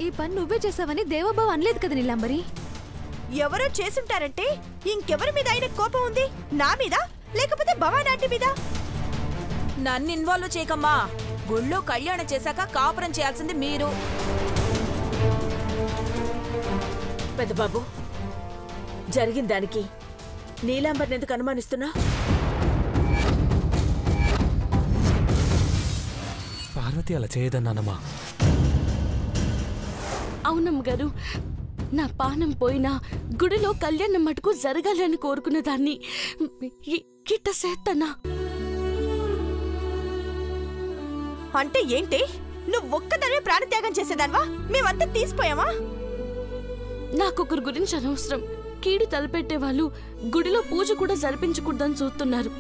ఈ పని నువ్వే చేసావని దేవబావ అనలేదు కదా నీలాంబరి. ఎవరో చేసుంటారంటే ఇంకెవరి మీద అయిన కోపం ఉంది? నా మీద లేకపోతే భవానాంటి మీద? నన్ను ఇన్వాల్వ్ చేయకమ్మా. గుళ్ళో కళ్యాణం చేశాక కాపురం చేయాల్సింది మీరు. పెద్దబాబు, జరిగిన దానికి నీలాంబర్ని ఎందుకు అనుమానిస్తున్నా? పార్వతి అలా చేయదన్నానమ్మా. అవునమ్మ గారు, నా పానం పోయినా గుడిలో కళ్యాణం మటుకు జరగాలని కోరుకున్న దాన్ని గిట్ట సేత్తన్నా. అంటే ఏంటి? నువ్వు ఒక్కదానివే ప్రాణత్యాగం చేసేదాన్వా? మేమంతా తీసిపోయావా? నాకొకరి గురించి అనవసరం. కీడు తలపెట్టే వాళ్ళు గుడిలో పూజ కూడా జరిపించకూడదని చూస్తున్నారు.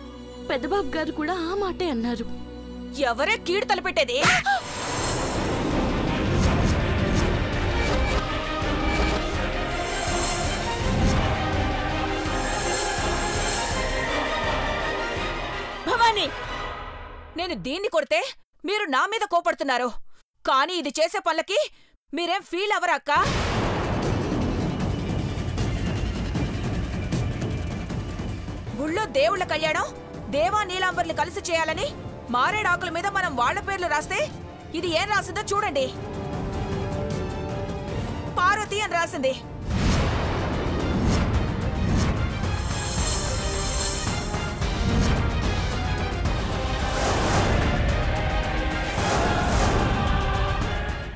పెద్దబాబు గారు కూడా ఆ మాటే అన్నారు. ఎవరే కీడు తలపెట్టేది? భవానీ, నేను దీన్ని కొడితే మీరు నా మీద కోపడుతున్నారు. కానీ ఇది చేసే పనులకి మీరేం ఫీల్ అవరా అక్క? గుళ్ళో దేవుళ్ళ కళ్యాణం దేవా నీలాంబర్లు కలిసి చేయాలని మారేడాకుల మీద మనం వాళ్ల పేర్లు రాస్తే ఇది ఏం రాసిందో చూడండి. పార్వతి అని రాసింది.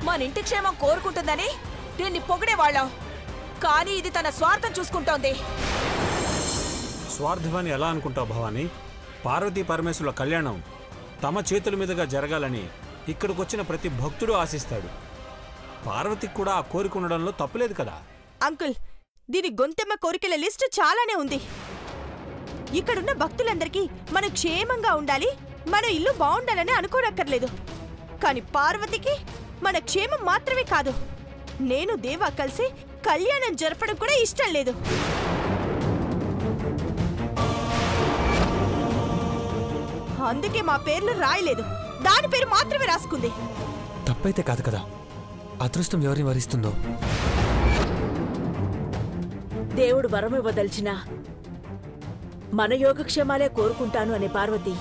మన ఇంటి క్షేమం కోరుకుంటుందని దీన్ని పొగిడేవాళ్ళం. కానీ ఇది తన స్వార్థం చూసుకుంటోంది. స్వార్థమని ఎలా అనుకుంటావు భవానీ? పార్వతీ పరమేశ్వరుల కళ్యాణం తమ చేతుల మీదుగా జరగాలని ఇక్కడికొచ్చిన ప్రతి భక్తుడు ఆశిస్తాడు. పార్వతికి కూడా ఆ కోరిక ఉండడంలో తప్పులేదు కదా. అంకుల్, దీని గొంతెమ్మ కోరికల లిస్టు చాలానే ఉంది. ఇక్కడున్న భక్తులందరికీ మనం క్షేమంగా ఉండాలి, మన ఇల్లు బాగుండాలని అనుకోనక్కర్లేదు. కాని పార్వతికి మన క్షేమం మాత్రమే కాదు, నేను దేవా కలిసి కళ్యాణం జరపడం కూడా ఇష్టం లేదు. అందుకే మా పేర్లు రాయలేదు, దాని పేరు మాత్రమే రాసుకుంది. తప్పైతే కాదు కదా, అదృష్టం ఎవరిని వరిస్తుందో. దేవుడు వరమివ్వదలిచినా మన యోగక్షేమాలే కోరుకుంటాను అనే పార్వతి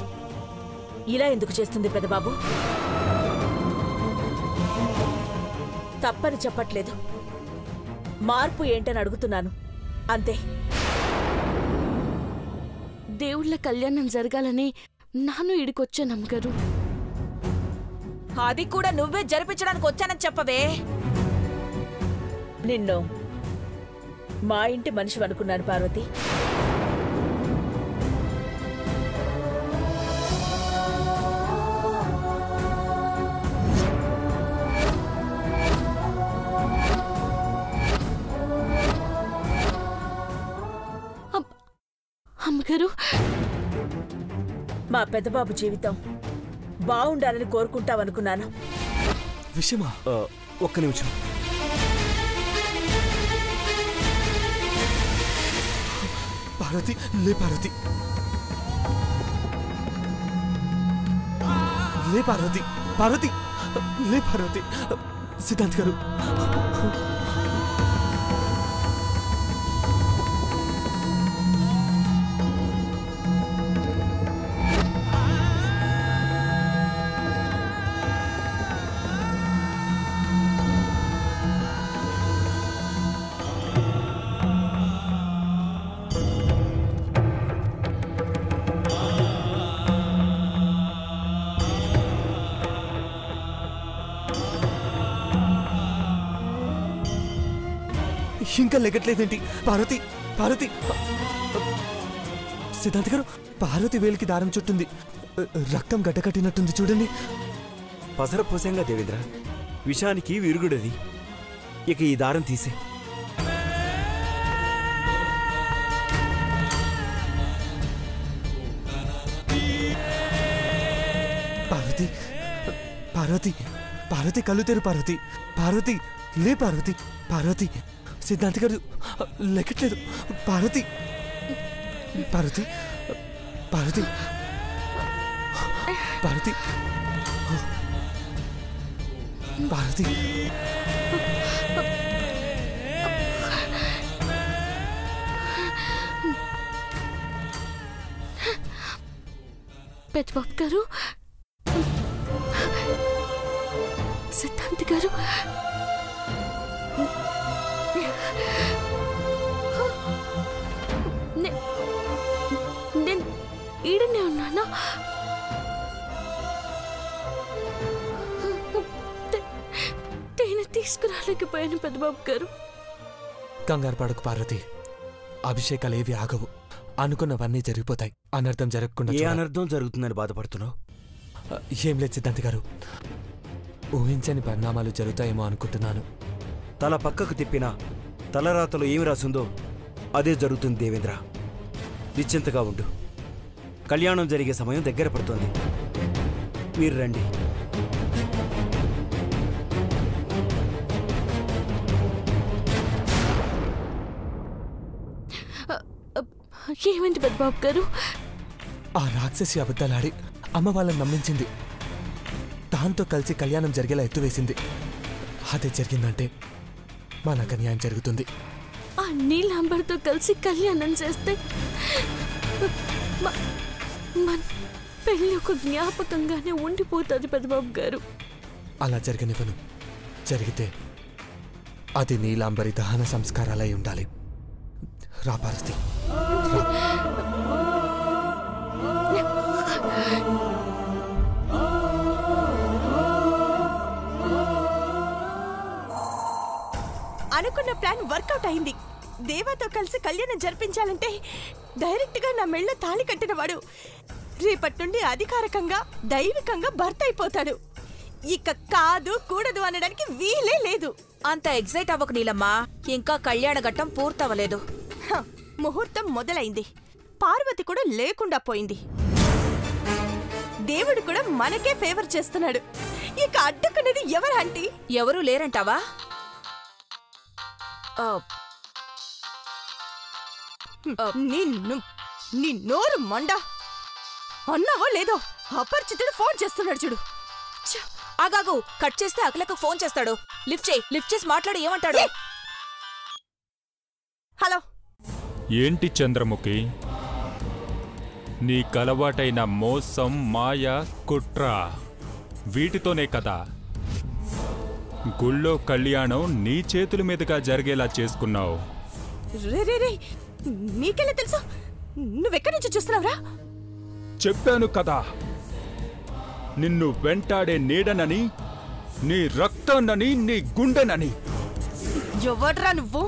ఇలా ఎందుకు చేస్తుంది పెద్దబాబు? తప్పని చెప్పట్లేదు, మార్పు ఏంటని అడుగుతున్నాను అంతే. దేవుళ్ళ కళ్యాణం జరగాలని నాను ఇడికొచ్చానమ్మగారు. అది కూడా నువ్వే జరిపించడానికి వచ్చానని చెప్పవే. నిన్ను మా ఇంటి మనిషి అనుకున్నాను పార్వతి. అమ్మగారు, మా పెద్దబాబు జీవితం బాగుండాలని కోరుకుంటావనుకున్నాను. విషయమా? ఒక్క నిమిషం. పార్వతి, లే పార్వతి, లే పార్వతి, పార్వతి, లే పార్వతి. సిద్ధాంత్ గారు, ఇంకా లెగట్లేదేంటి? పార్వతి, పార్వతి. సిద్ధాంత్ గారు, పార్వతి వేలికి దారం చుట్టుంది, రక్తం గడ్డకట్టినట్టుంది చూడండి. పసర పోసంగా దేవేంద్ర, విషానికి విరుగుడది. ఇక ఈ దారం తీసే. పార్వతి, పార్వతి, పార్వతి కళ్ళు తెరు. పార్వతి, పార్వతి, లే పార్వతి, పార్వతి. సిద్ధాంత్ గారు లెక్కట్లేదు. పార్వతి, పార్వతి, పార్వతి, పార్వతి, పార్వతి. పెద్దబాబు గారు, సిద్ధాంతి గారు, నేను ఈడనే ఉన్నానా? తేనె తీసుకురాలేకపోయాను పెద్దబాబు గారు. కంగారు పడకు పార్వతి, అభిషేకాలేవి ఆగవు. అనుకున్నవన్నీ జరిగిపోతాయి. అనర్థం జరగకుండా ఏ అనర్థం జరుగుతుందని బాధపడుతున్నావు? ఏం లేదు సిద్ధాంతి గారు, ఊహించని పరిణామాలు జరుగుతాయేమో అనుకుంటున్నాను. తల పక్కకు తిప్పినా తలరాతలో ఏమి రాసుందో అదే జరుగుతుంది దేవేంద్ర. నిశ్చింతగా ఉండు. కళ్యాణం జరిగే సమయం దగ్గర పడుతోంది. మీరు రండి. ఏమైంది పెద్దబాబు గారు? ఆ రాక్షసి అబద్ధాలాడి అమ్మ వాళ్ళని నమ్మించింది. దాంతో కలిసి కళ్యాణం జరిగేలా ఎత్తువేసింది. అదే జరిగిందంటే మనకు అన్యాయం జరుగుతుంది. ఆ నీలాంబర్తో కలిసి కళ్యాణం చేస్తే మన పెళ్ళి ఒక జ్ఞాపకంగానే ఉండిపోతుంది పెద్దబాబు గారు. అలా జరగనివ్వను. జరిగితే అది నీలాంబరి దహన సంస్కారాలై ఉండాలి. రా పార్వతి, రా. అనుకున్న ప్లాన్ వర్కౌట్ అయింది. దేవాతో కలిసి కళ్యాణం జరిపించాలంటే డైరెక్ట్ గా నా మెళ్ళ తాళి కట్టినవాడు రేపటి నుండి అధికారికంగా దైవికంగా భర్త అయిపోతాడు. ఇక కాదు కూడదు అనడానికి వీలే లేదు. అంత ఎగ్జైట్ అవ్వకు నీలమ్మా, ఇంకా కళ్యాణ ఘట్టం పూర్తవలేదు. ముహూర్తం మొదలైంది. పార్వతి కూడా లేకుండా పోయింది. దేవుడు కూడా మనకే ఫేవర్ చేస్తున్నాడు. ఇక అడ్డుకునేది ఎవరు ఆంటీ? ఎవరూ లేరంటావా? నిన్ను నీ నోరు మండ అన్నావో లేదో అపరిచితుడు ఫోన్ చేస్తున్నాడు చూడు. ఆగాగు, కట్ చేస్తే అఖిలకు ఫోన్ చేస్తాడు. లిఫ్ట్ చేసి మాట్లాడు. ఏమంటాడు? హలో. ఏంటి చంద్రముఖి, నీ కలవాటైన మోసం, మాయ, కుట్ర వీటితోనే కదా గుళ్ళో కళ్యాణం నీ చేతుల మీదుగా జరిగేలా చేసుకున్నావు. రే నీకెలా తెలుసు? నువ్వెక్కడి నుంచి చూస్తున్నావురా? చెప్పాను కదా, నిన్ను వెంటాడే నీడనని, నీ రక్తాన్నని, నీ గుండెనని. ఎవడ్రా నువ్వు?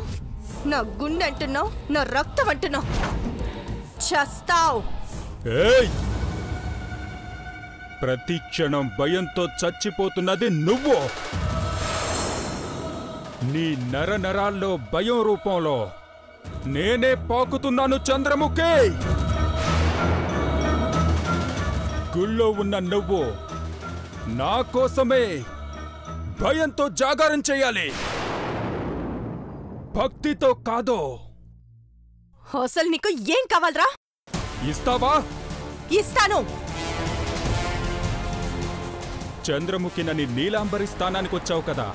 నా గుండె అంటున్నావు, నా రక్తం అంటున్నావు. చస్తావు. ఏయ్, ప్రతి క్షణం భయంతో చచ్చిపోతున్నది నువ్వు. నీ నరనరాల్లో భయం రూపంలో నేనే పాకుతున్నాను చంద్రముఖి. గుళ్ళో ఉన్న నువ్వు నా కోసమే భయంతో జాగారం చెయ్యాలి, భక్తితో కాదో. అసలు నీకు ఏం కావాలరా? ఇస్తావా? ఇస్తాను. చంద్రముఖినని నీలాంబరి స్థానానికి వచ్చావు కదా,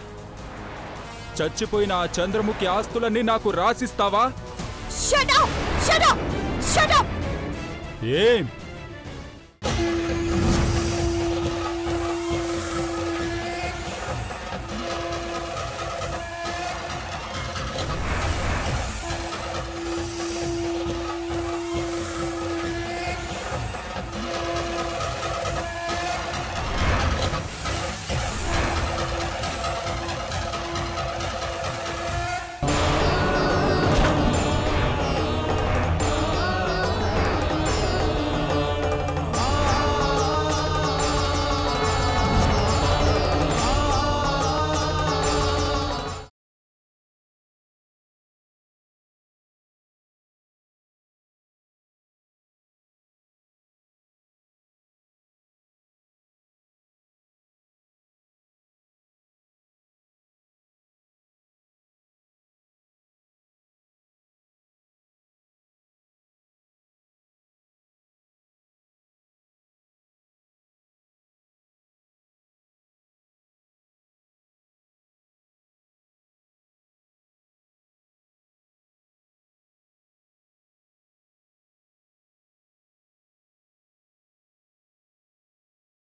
చచ్చిపోయిన ఆ చంద్రముఖి ఆస్తులన్నీ నాకు రాసిస్తావా? Shut up! Shut up! Shut up! ఏం